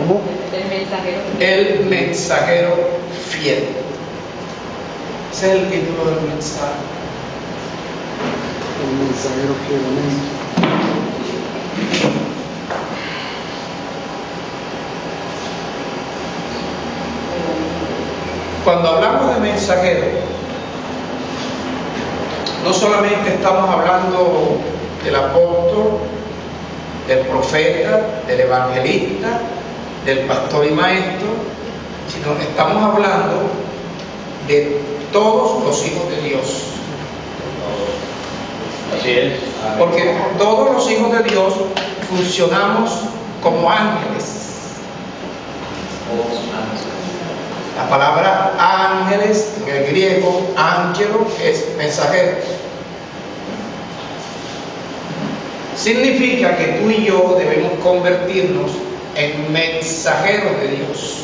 ¿Cómo? El mensajero fiel. Ese es el título del mensaje. El mensajero fiel. Cuando hablamos de mensajero, no solamente estamos hablando del apóstol, del profeta, del evangelista, del pastor y maestro, sino que estamos hablando de todos los hijos de Dios. Así es. Porque todos los hijos de Dios funcionamos como ángeles. La palabra ángeles en el griego, ángelo, es mensajero. Significa que tú y yo debemos convertirnos en mensajeros de Dios.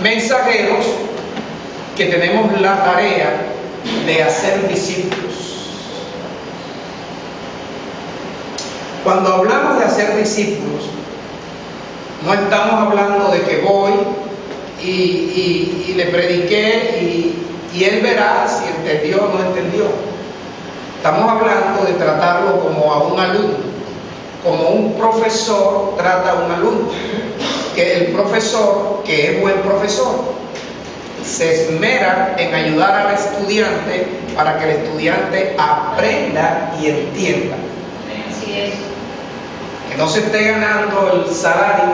Mensajeros que tenemos la tarea de hacer discípulos. Cuando hablamos de hacer discípulos, no estamos hablando de que voy y le prediqué y él verá si entendió o no entendió. Estamos hablando de tratarlo como a un alumno, como un profesor trata a un alumno. Que el profesor, que es buen profesor, se esmera en ayudar al estudiante para que el estudiante aprenda y entienda. Así es. Que no se esté ganando el salario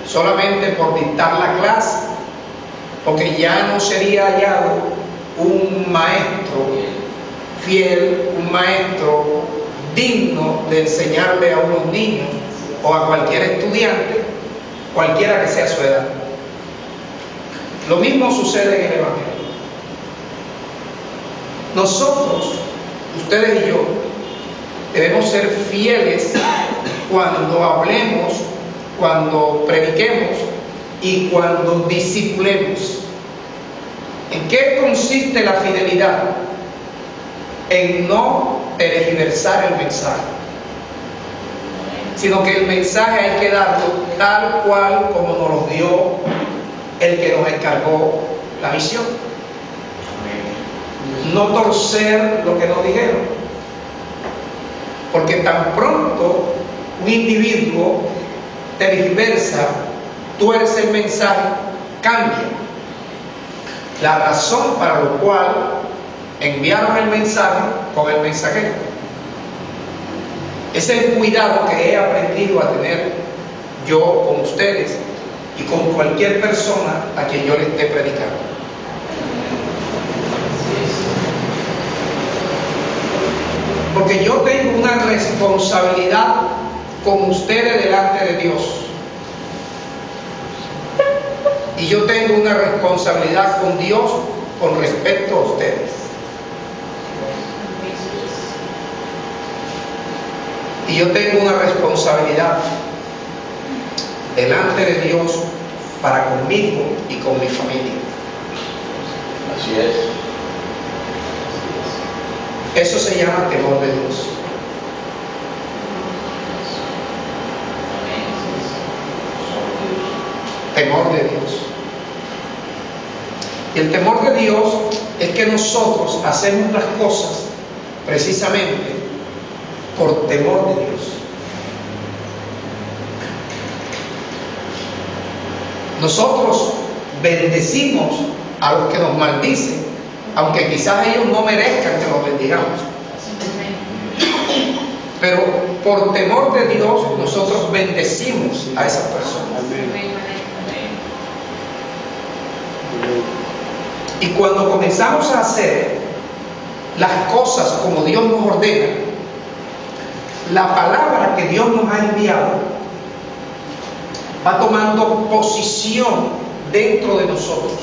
solamente por dictar la clase, porque ya no sería hallado un maestro fiel, un maestro digno de enseñarle a unos niños o a cualquier estudiante, cualquiera que sea su edad. Lo mismo sucede en el Evangelio. Nosotros, ustedes y yo, debemos ser fieles cuando hablemos, cuando prediquemos y cuando discipulemos. ¿En qué consiste la fidelidad? En no tergiversar el mensaje, sino que el mensaje hay que darlo tal cual como nos lo dio el que nos encargó la misión. No torcer lo que nos dijeron, porque tan pronto un individuo tergiversa, tuerce el mensaje, cambia la razón para lo cual enviaron el mensaje con el mensajero. Ese es el cuidado que he aprendido a tener yo con ustedes y con cualquier persona a quien yo le esté predicando. Porque yo tengo una responsabilidad con ustedes delante de Dios. Y yo tengo una responsabilidad con Dios con respecto a ustedes. Y yo tengo una responsabilidad delante de Dios para conmigo y con mi familia. Así es. Eso se llama temor de Dios. Temor de Dios. Y el temor de Dios es que nosotros hacemos las cosas precisamente por temor de Dios. Nosotros bendecimos a los que nos maldicen, aunque quizás ellos no merezcan que los bendigamos. Pero por temor de Dios nosotros bendecimos a esas personas. Y cuando comenzamos a hacer las cosas como Dios nos ordena, la palabra que Dios nos ha enviado va tomando posición dentro de nosotros.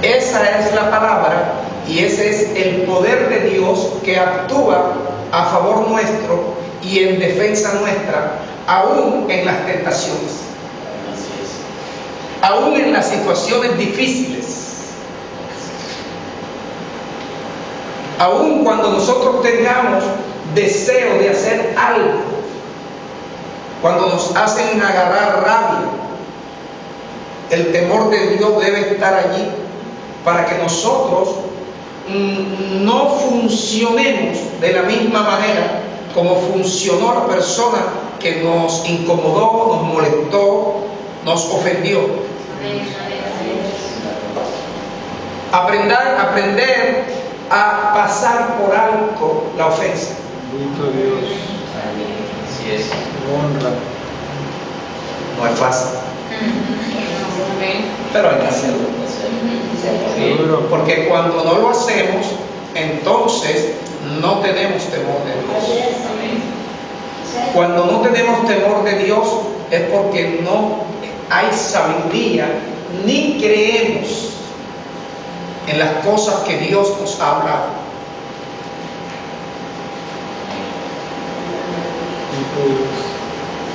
Esa es la palabra y ese es el poder de Dios que actúa a favor nuestro y en defensa nuestra, aún en las tentaciones, aún en las situaciones difíciles, aún cuando nosotros tengamos deseo de hacer algo cuando nos hacen agarrar rabia, el temor de Dios debe estar allí para que nosotros no funcionemos de la misma manera como funcionó la persona que nos incomodó, nos molestó, nos ofendió. Aprender a pasar por alto la ofensa. Bendito Dios. Así es. Honra. No es fácil, pero hay que hacerlo. Seguro. Porque cuando no lo hacemos, entonces no tenemos temor de Dios. Cuando no tenemos temor de Dios es porque no hay sabiduría ni creemos en las cosas que Dios nos ha hablado. Bendito Dios.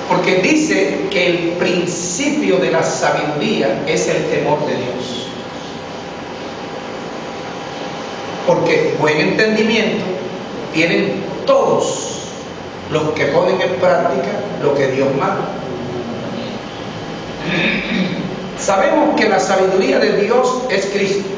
Porque dice que el principio de la sabiduría es el temor de Dios. Porque buen entendimiento tienen todos los que ponen en práctica lo que Dios manda. Sabemos que la sabiduría de Dios es Cristo.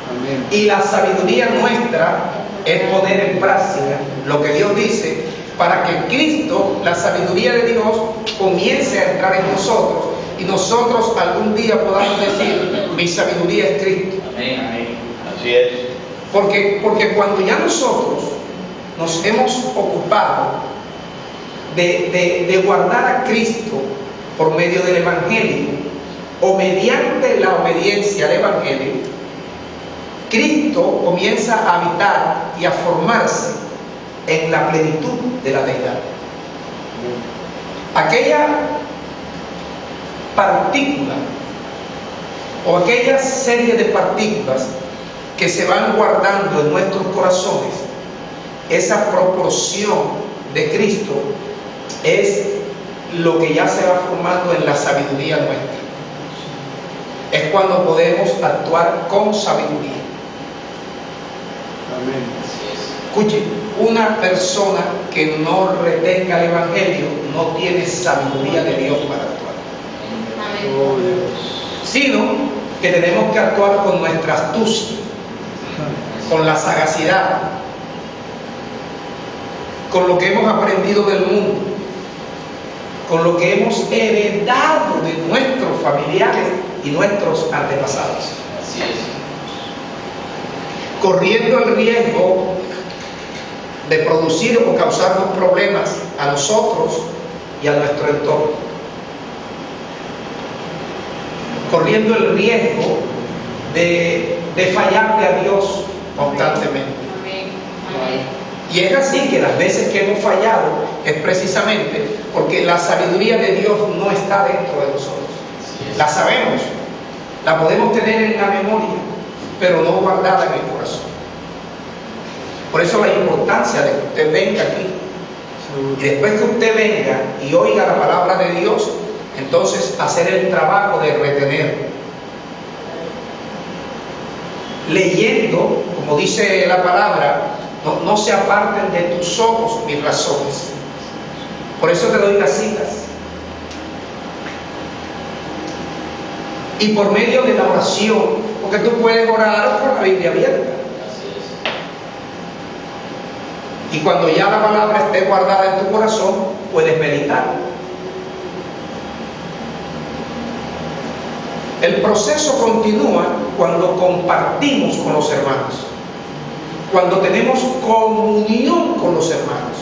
Amén. Y la sabiduría nuestra es poner en práctica lo que Dios dice, para que Cristo, la sabiduría de Dios, comience a entrar en nosotros y nosotros algún día podamos decir: mi sabiduría es Cristo. Amén. Así es. Porque cuando ya nosotros nos hemos ocupado de guardar a Cristo por medio del Evangelio o mediante la obediencia al Evangelio, Cristo comienza a habitar y a formarse en la plenitud de la deidad. Aquella partícula o aquella serie de partículas que se van guardando en nuestros corazones, esa proporción de Cristo es lo que ya se va formando en la sabiduría nuestra. Es cuando podemos actuar con sabiduría. Amén. Escuchen, una persona que no retenga el Evangelio no tiene sabiduría de Dios para actuar, Oh Dios. sino que tenemos que actuar con nuestra astucia, con la sagacidad, con lo que hemos aprendido del mundo, con lo que hemos heredado de nuestros familiares y nuestros antepasados, Así es. corriendo el riesgo de producir o causarnos problemas a nosotros y a nuestro entorno, corriendo el riesgo de fallarle a Dios constantemente. Y es así que las veces que hemos fallado es precisamente porque la sabiduría de Dios no está dentro de nosotros. La sabemos, la podemos tener en la memoria, pero no guardada en el corazón. Por eso la importancia de que usted venga aquí. Y después que usted venga y oiga la palabra de Dios, entonces hacer el trabajo de retenerlo. Leyendo, como dice la palabra, no se aparten de tus ojos mis razones. Por eso te doy las citas. Y por medio de la oración, porque tú puedes orar con la Biblia abierta. Así es. Y cuando ya la palabra esté guardada en tu corazón, puedes meditar. El proceso continúa cuando compartimos con los hermanos, cuando tenemos comunión con los hermanos.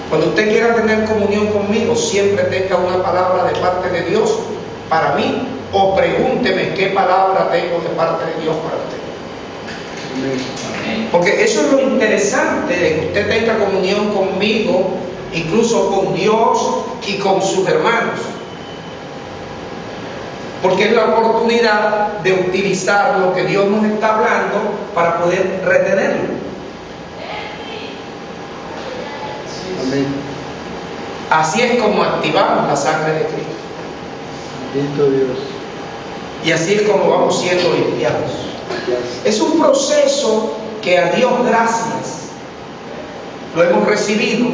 Cuando usted quiera tener comunión conmigo, siempre tenga una palabra de parte de Dios para mí, o pregúnteme qué palabra tengo de parte de Dios para usted. Amén. Porque eso es lo interesante de que usted tenga comunión conmigo, incluso con Dios y con sus hermanos. Porque es la oportunidad de utilizar lo que Dios nos está hablando para poder retenerlo. Amén. Así es como activamos la sangre de Cristo. Bendito Dios. Y así es como vamos siendo limpiados. Gracias. Es un proceso que a Dios gracias lo hemos recibido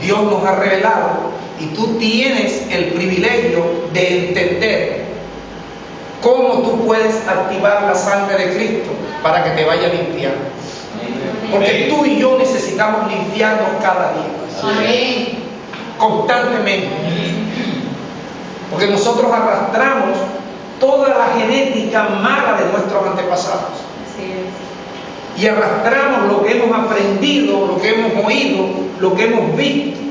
Dios nos ha revelado y tú tienes el privilegio de entender cómo tú puedes activar la sangre de Cristo para que te vaya limpiando. Porque tú y yo necesitamos limpiarnos cada día. Amén. Constantemente. Porque nosotros arrastramos toda la genética mala de nuestros antepasados. Así es. Y arrastramos lo que hemos aprendido, lo que hemos oído, lo que hemos visto.